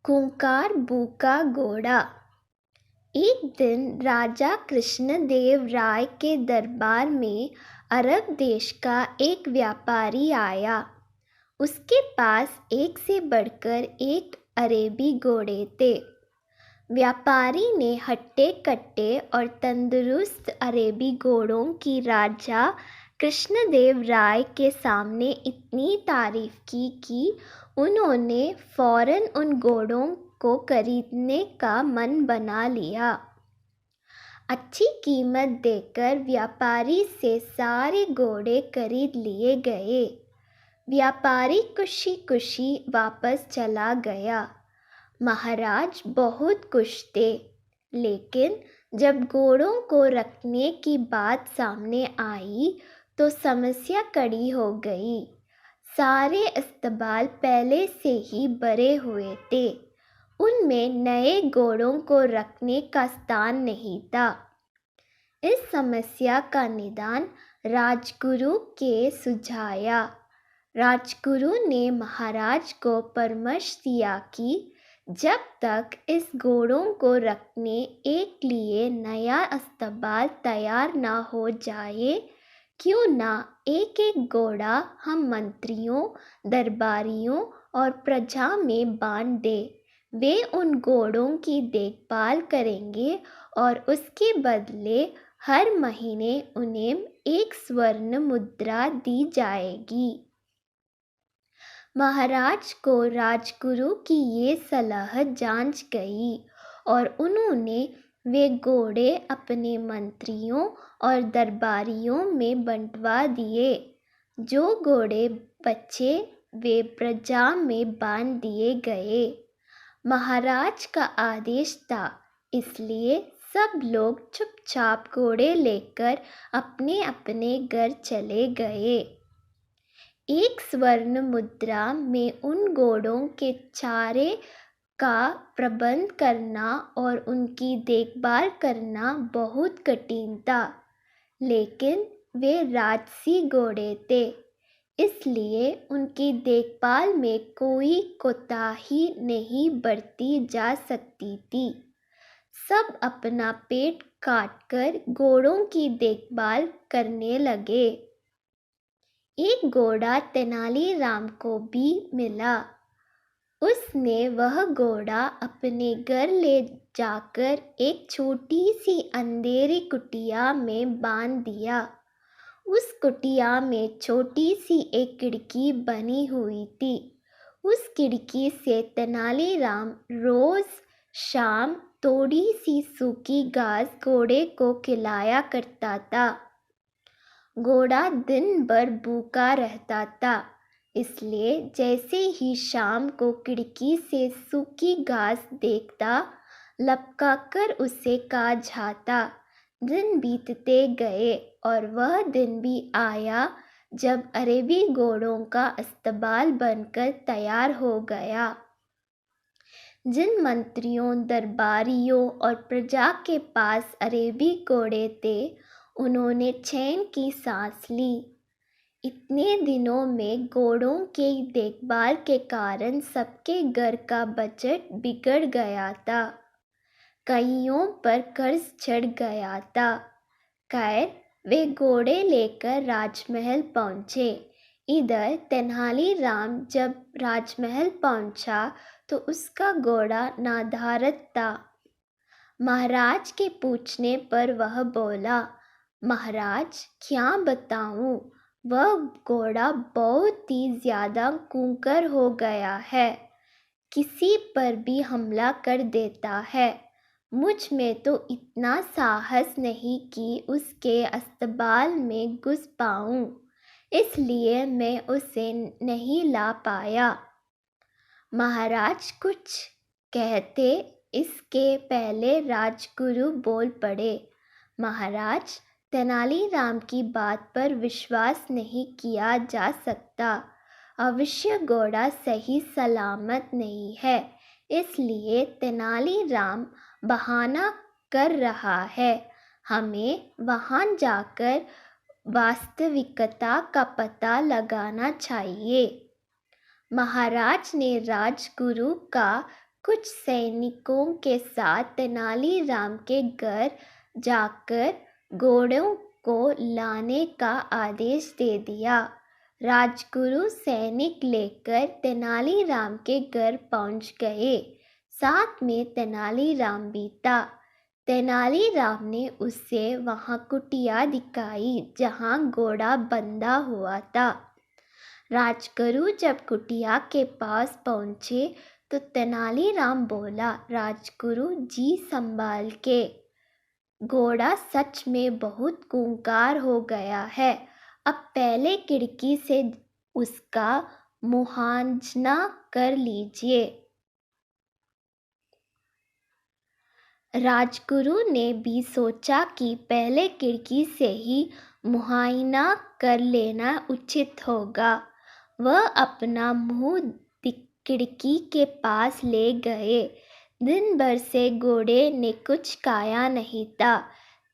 खूंखार भूखा घोड़ा। एक दिन राजा कृष्णदेव राय के दरबार में अरब देश का एक व्यापारी आया। उसके पास एक से बढ़कर एक अरेबी घोड़े थे। व्यापारी ने हट्टे कट्टे और तंदुरुस्त अरेबी घोड़ों की राजा कृष्णदेव राय के सामने इतनी तारीफ की कि उन्होंने फौरन उन घोड़ों को खरीदने का मन बना लिया। अच्छी कीमत देकर व्यापारी से सारे घोड़े खरीद लिए गए। व्यापारी खुशी खुशी वापस चला गया। महाराज बहुत खुश थे, लेकिन जब घोड़ों को रखने की बात सामने आई तो समस्या खड़ी हो गई। सारे अस्तबल पहले से ही भरे हुए थे। उनमें नए घोड़ों को रखने का स्थान नहीं था। इस समस्या का निदान राजगुरु के सुझाया। राजगुरु ने महाराज को परामर्श दिया कि जब तक इस घोड़ों को रखने एक लिए नया अस्तबल तैयार ना हो जाए, क्यों ना एक एक घोड़ा हम मंत्रियों, दरबारियों और प्रजा में बांट दे। वे उन घोड़ों की देखभाल करेंगे और उसके बदले हर महीने उन्हें एक स्वर्ण मुद्रा दी जाएगी। महाराज को राजगुरु की ये सलाह जांच गई और उन्होंने वे घोड़े अपने मंत्रियों और दरबारियों में बंटवा दिए। जो घोड़े बचे वे प्रजा में बांट दिए गए। महाराज का आदेश था, इसलिए सब लोग चुपचाप घोड़े लेकर अपने अपने घर चले गए। एक स्वर्ण मुद्रा में उन घोड़ों के चारे का प्रबंध करना और उनकी देखभाल करना बहुत कठिन था, लेकिन वे राजसी घोड़े थे, इसलिए उनकी देखभाल में कोई कोताही नहीं बरती जा सकती थी। सब अपना पेट काटकर घोड़ों की देखभाल करने लगे। एक घोड़ा तेनालीराम को भी मिला। उसने वह घोड़ा अपने घर ले जाकर एक छोटी सी अंधेरी कुटिया में बांध दिया। उस कुटिया में छोटी सी एक खिड़की बनी हुई थी। उस खिड़की से तेनालीराम रोज शाम थोड़ी सी सूखी घास घोड़े को खिलाया करता था। घोड़ा दिन भर भूखा रहता था, इसलिए जैसे ही शाम को खिड़की से सूखी घास देखता, लपकाकर उसे खा जाता। दिन बीतते गए और वह दिन भी आया जब अरेबी घोड़ों का अस्तबल बनकर तैयार हो गया। जिन मंत्रियों, दरबारियों और प्रजा के पास अरेबी घोड़े थे, उन्होंने चैन की सांस ली। इतने दिनों में घोड़ों की देखभाल के कारण सबके घर का बजट बिगड़ गया था। कईयों पर कर्ज चढ़ गया था। खैर, वे घोड़े लेकर राजमहल पहुँचे। इधर तेनालीराम जब राजमहल पहुँचा तो उसका घोड़ा नदारद था। महाराज के पूछने पर वह बोला, महाराज क्या बताऊं, वह घोड़ा बहुत ही ज़्यादा खूंखार हो गया है। किसी पर भी हमला कर देता है। मुझ में तो इतना साहस नहीं कि उसके अस्तबल में घुस पाऊं, इसलिए मैं उसे नहीं ला पाया। महाराज कुछ कहते इसके पहले राजगुरु बोल पड़े, महाराज, तेनालीराम की बात पर विश्वास नहीं किया जा सकता। अवश्य घोड़ा सही सलामत नहीं है, इसलिए तेनालीराम बहाना कर रहा है। हमें वहां जाकर वास्तविकता का पता लगाना चाहिए। महाराज ने राजगुरु का कुछ सैनिकों के साथ तेनालीराम के घर जाकर घोड़ों को लाने का आदेश दे दिया। राजगुरु सैनिक लेकर तेनालीराम के घर पहुंच गए। साथ में तेनालीराम भी था। तेनालीराम ने उसे वहां कुटिया दिखाई जहां घोड़ा बंधा हुआ था। राजगुरु जब कुटिया के पास पहुंचे तो तेनालीराम बोला, राजगुरु जी संभाल के, घोड़ा सच में बहुत खूंखार हो गया है। अब पहले खिड़की से उसका मुहांजना कर लीजिए। राजगुरु ने भी सोचा कि पहले खिड़की से ही मुआयना कर लेना उचित होगा। वह अपना मुंह खिड़की के पास ले गए। दिन भर से घोड़े ने कुछ खाया नहीं था।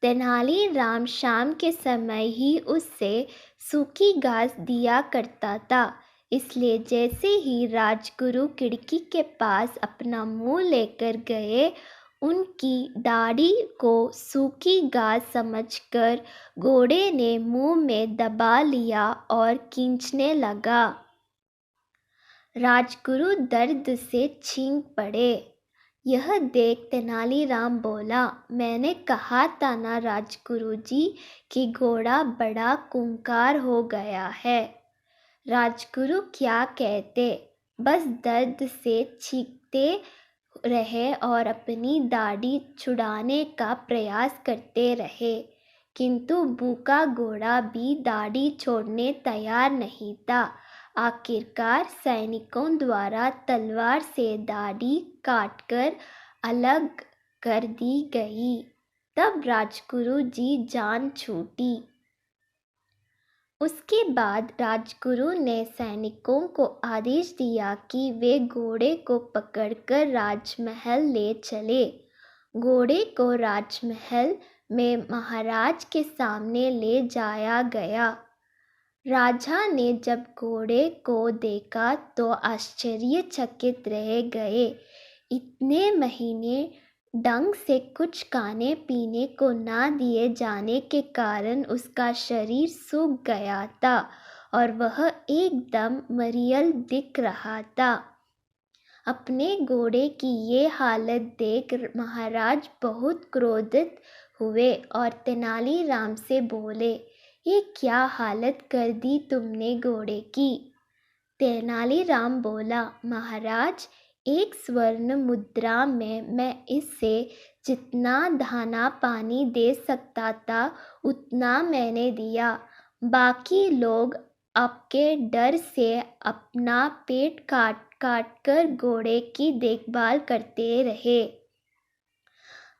तेनालीराम शाम के समय ही उससे सूखी घास दिया करता था। इसलिए जैसे ही राजगुरु खिड़की के पास अपना मुंह लेकर गए, उनकी दाढ़ी को सूखी घास समझकर घोड़े ने मुंह में दबा लिया और खींचने लगा। राजगुरु दर्द से छींक पड़े। यह देख तेनालीराम बोला, मैंने कहा था ना राजगुरु जी कि घोड़ा बड़ा खूंखार हो गया है। राजगुरु क्या कहते, बस दर्द से चीखते रहे और अपनी दाढ़ी छुड़ाने का प्रयास करते रहे, किंतु भूखा घोड़ा भी दाढ़ी छोड़ने तैयार नहीं था। आखिरकार सैनिकों द्वारा तलवार से दाढ़ी काटकर अलग कर दी गई। तब राजगुरु जी जान छूटी। उसके बाद राजगुरु ने सैनिकों को आदेश दिया कि वे घोड़े को पकड़कर राजमहल ले चले। घोड़े को राजमहल में महाराज के सामने ले जाया गया। राजा ने जब घोड़े को देखा तो आश्चर्यचकित रह गए। इतने महीने ढंग से कुछ खाने पीने को ना दिए जाने के कारण उसका शरीर सूख गया था और वह एकदम मरियल दिख रहा था। अपने घोड़े की ये हालत देख महाराज बहुत क्रोधित हुए और तेनालीराम से बोले, ये क्या हालत कर दी तुमने घोड़े की। तेनालीराम बोला, महाराज, एक स्वर्ण मुद्रा में मैं इससे जितना दाना पानी दे सकता था उतना मैंने दिया। बाकी लोग आपके डर से अपना पेट काट काट कर घोड़े की देखभाल करते रहे।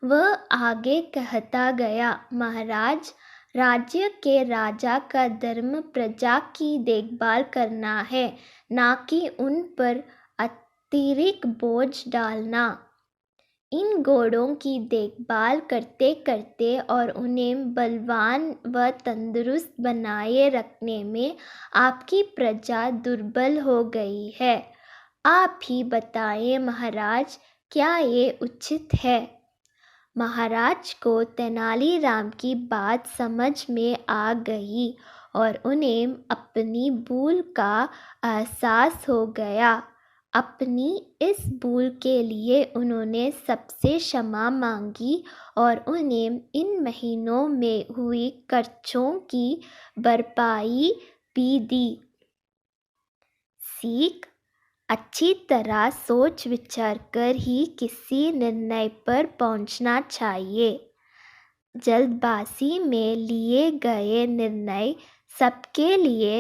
वह आगे कहता गया, महाराज, राज्य के राजा का धर्म प्रजा की देखभाल करना है, ना कि उन पर अतिरिक्त बोझ डालना। इन घोड़ों की देखभाल करते करते और उन्हें बलवान व तंदुरुस्त बनाए रखने में आपकी प्रजा दुर्बल हो गई है। आप ही बताएं महाराज, क्या ये उचित है। महाराज को तेनालीराम की बात समझ में आ गई और उन्हें अपनी भूल का एहसास हो गया। अपनी इस भूल के लिए उन्होंने सबसे क्षमा मांगी और उन्हें इन महीनों में हुई खर्चों की भरपाई भी दी। सीख, अच्छी तरह सोच विचार कर ही किसी निर्णय पर पहुंचना चाहिए। जल्दबाजी में लिए गए निर्णय सबके लिए